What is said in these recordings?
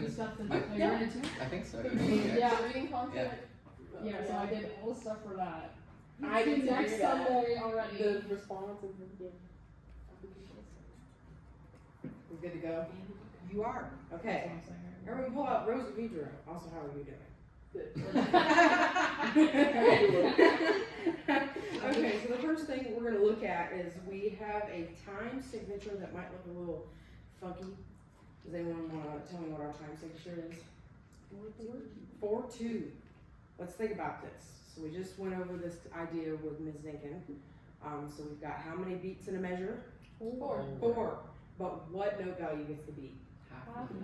the stuff that I wanted to. I think so. Yeah. Reading concert. Yeah, so I did all the stuff for that. I It's can next do that. Sunday already. The response of the We're good to go? You are. Okay. That's what I'm saying. Everyone pull out Rhosymedre. Also, how are you doing? Good. Okay, so the first thing we're going to look at is we have a time signature that might look a little funky. Does anyone want to tell me what our time signature is? 4-2. Let's think about this. So we just went over this idea with Ms. Zinkin. So we've got how many beats in a measure? 4. But what note value gets the beat?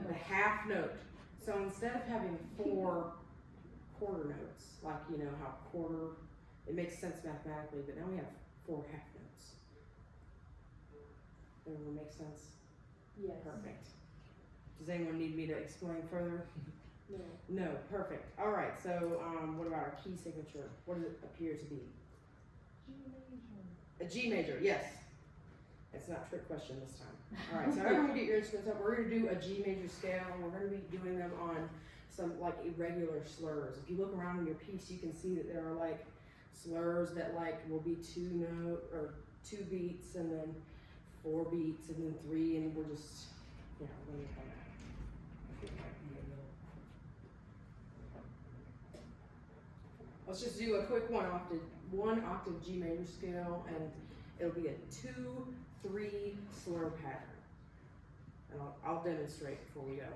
The half note. So instead of having 4 quarter notes, like you know how quarter, it makes sense mathematically, but now we have 4 half notes. Everyone make sense? Yes. Perfect. Does anyone need me to explain further? No. No, perfect. All right, so what about our key signature? What does it appear to be? G major. A G major, yes. It's not a trick question this time. All right, so everyone get your instruments up. We're going to do a G major scale, and we're going to be doing them on some like irregular slurs. If you look around in your piece, you can see that there are like slurs that like will be 2 note or 2 beats, and then 4 beats, and then 3, and we're just, you know, we're going to Let's just do a quick one octave G major scale, and it'll be a 2-3 slur pattern. And I'll demonstrate before we go.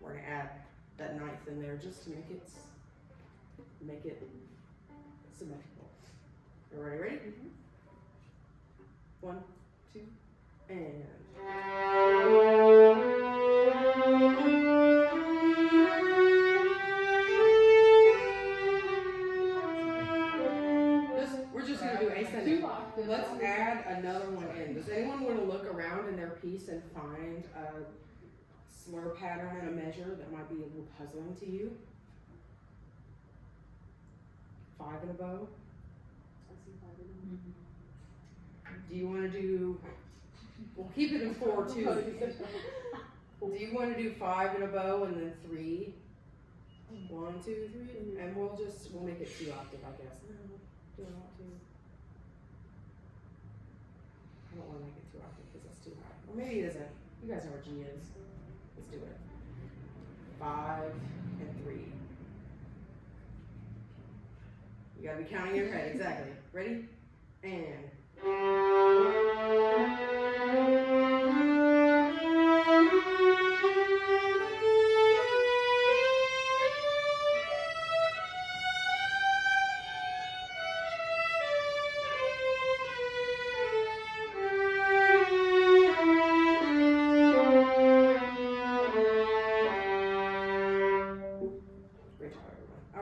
We're gonna add that 9th in there just to make it symmetrical. Everybody ready? Mm-hmm. 1, 2, and. We're just going to do ascending. Let's add another one in. Does anyone want to look around in their piece and find a slur pattern and a measure that might be a little puzzling to you? 5 and a bow? I see 5 in them. Do you want to do, we'll keep it in 4 too. Do you want to do 5 in a bow and then 3? 1, 2, 3, and we'll make it 2 octave, I guess. No, do I want to? I don't want to make it 2 octave because that's too high. Or maybe it isn't. You guys know where G is. Let's do it. 5 and 3. You gotta be counting in your head, exactly. Ready? And.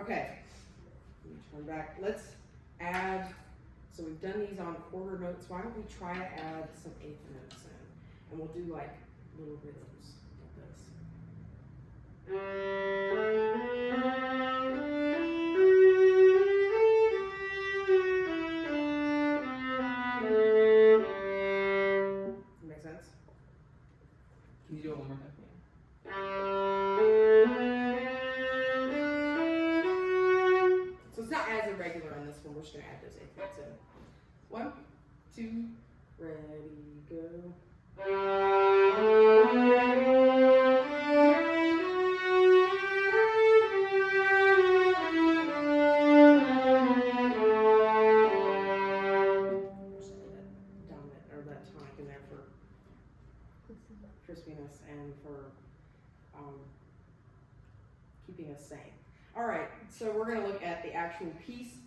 Okay, let me turn back. Let's add, so we've done these on quarter notes. Why don't we try to add some 8th notes in? And we'll do like little rhythms like this. Make sense? Can you do it one more time? So it's not as irregular on this one. We're just gonna add those 8th notes in. 1, 2, ready, go. Dominant or that tonic in there for crispiness and for keeping us sane. All right, so we're going to look at the actual piece.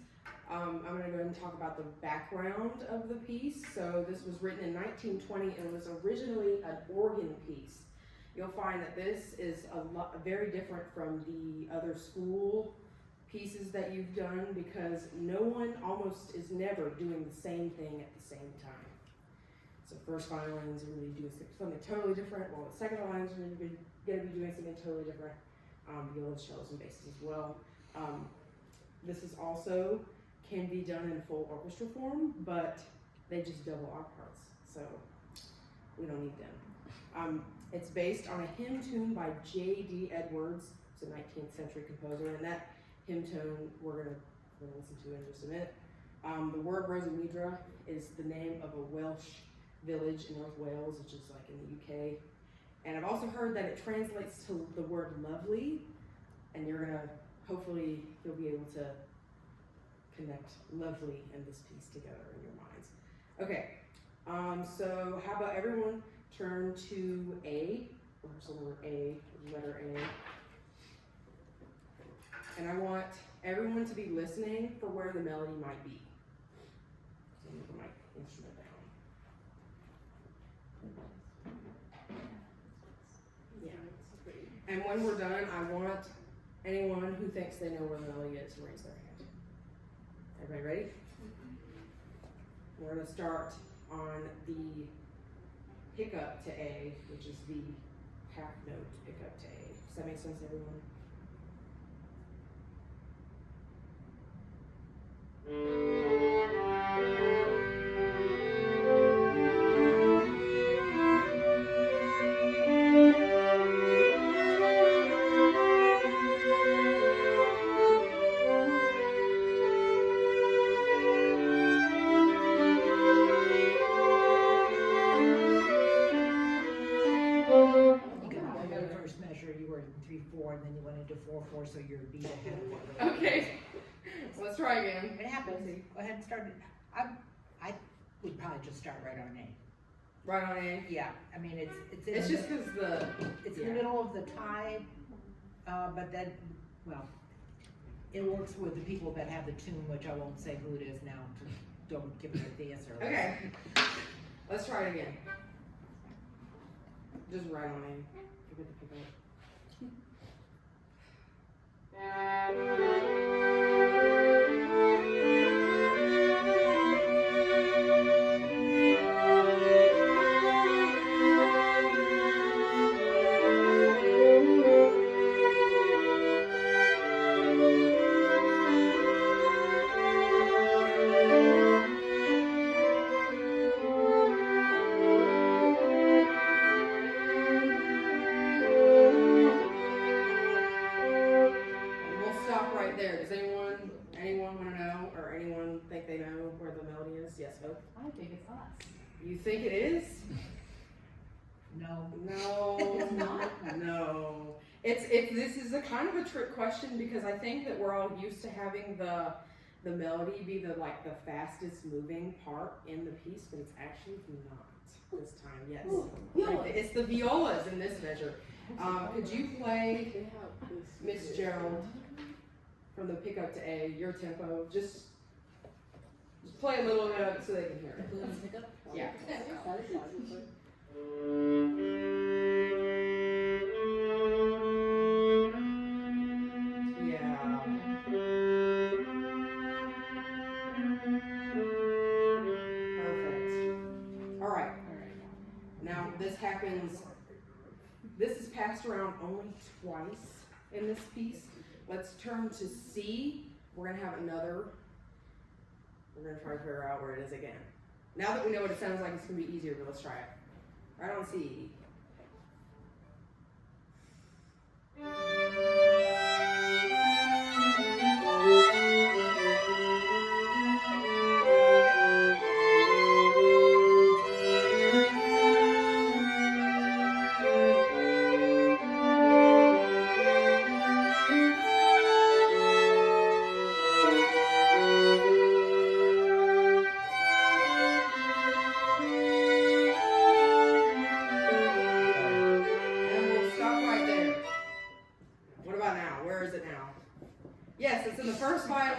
I'm going to go ahead and talk about the background of the piece. So this was written in 1920 and was originally an organ piece. You'll find that this is very different from the other school pieces that you've done because no one almost is never doing the same thing at the same time. So first violins are going to be doing something totally different, while the second violins are going to be doing something totally different. Violas, cellos, and basses as well. This is also can be done in full orchestra form, but they just double our parts, so we don't need them. It's based on a hymn tune by J.D. Edwards, who's a 19th century composer, and that hymn tune we're gonna listen to in just a minute. The word Rhosymedre is the name of a Welsh village in North Wales, which is like in the UK. And I've also heard that it translates to the word lovely, and hopefully you'll be able to connect lovely and this piece together in your minds. Okay, so how about everyone turn to A, rehearsal number A, letter A. And I want everyone to be listening for where the melody might be. So I'm gonna put my instrument down. Yeah. And when we're done, I want anyone who thinks they know where the melody is to raise their hand. Everybody ready? We're gonna start on the pickup to A, which is the half note pickup to A. Does that make sense, everyone? And then you went into 4/4, so you're a beat ahead of it. Okay. Let's try again. It happens. Go ahead and start it. I would probably just start right on A. Right on A? Yeah. I mean, It's just because it's in the middle of the tie, but then, well, it works with the people that have the tune, which I won't say who it is now. Don't give me the answer. Okay. Let's try it again. Just right on A. Forget the pickup. There. Does anyone want to know, or anyone think they know where the melody is? Yes, Hope? I think it's us. You think it is? No. No. It's not? No. This is a kind of a trick question because I think that we're all used to having the melody be the fastest moving part in the piece, but it's actually not this time. Yes. Ooh, it's the violas in this measure. Could you play Miss Gerald? From the pickup to A, your tempo, just play a little bit of it so they can hear it. Yeah. Yeah. Perfect. All right. Now this is passed around only twice in this piece. Let's turn to C. We're going to have another. We're going to try to figure out where it is again. Now that we know what it sounds like, it's going to be easier, but let's try it. Right on C.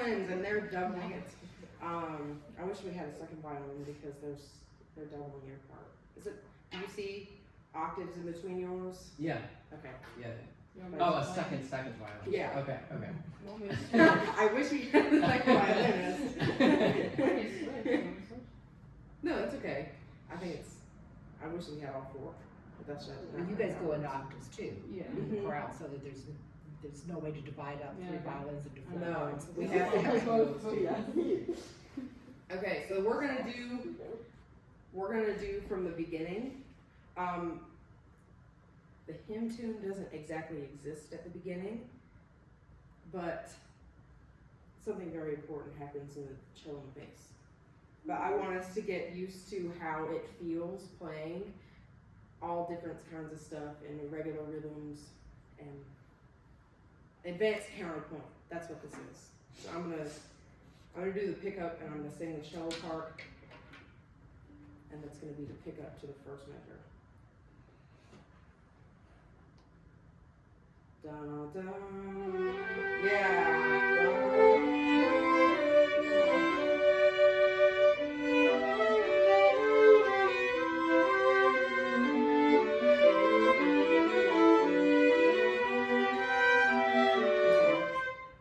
And they're doubling it. I wish we had a second violin because they're doubling your part. Do you see octaves in between yours? Yeah. Okay. Yeah. Oh, a second violin. Yeah. Okay. I wish we had a second violinist. No, it's okay. I wish we had all four. But that's not. Well, you guys go into octaves too. Yeah. In the chorale, so that there's no way to divide up three violins into four No, parts. we have to have both. Okay, so we're gonna do from the beginning. The hymn tune doesn't exactly exist at the beginning, but something very important happens in the cello and bass. But I want us to get used to how it feels playing all different kinds of stuff in irregular rhythms and advanced counterpoint. That's what this is. So I'm gonna do the pickup and I'm gonna sing the cello part, and that's gonna be the pickup to the first measure. Da da. Yeah.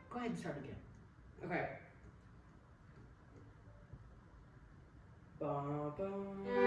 Go ahead and start again. Okay. Ba, ba.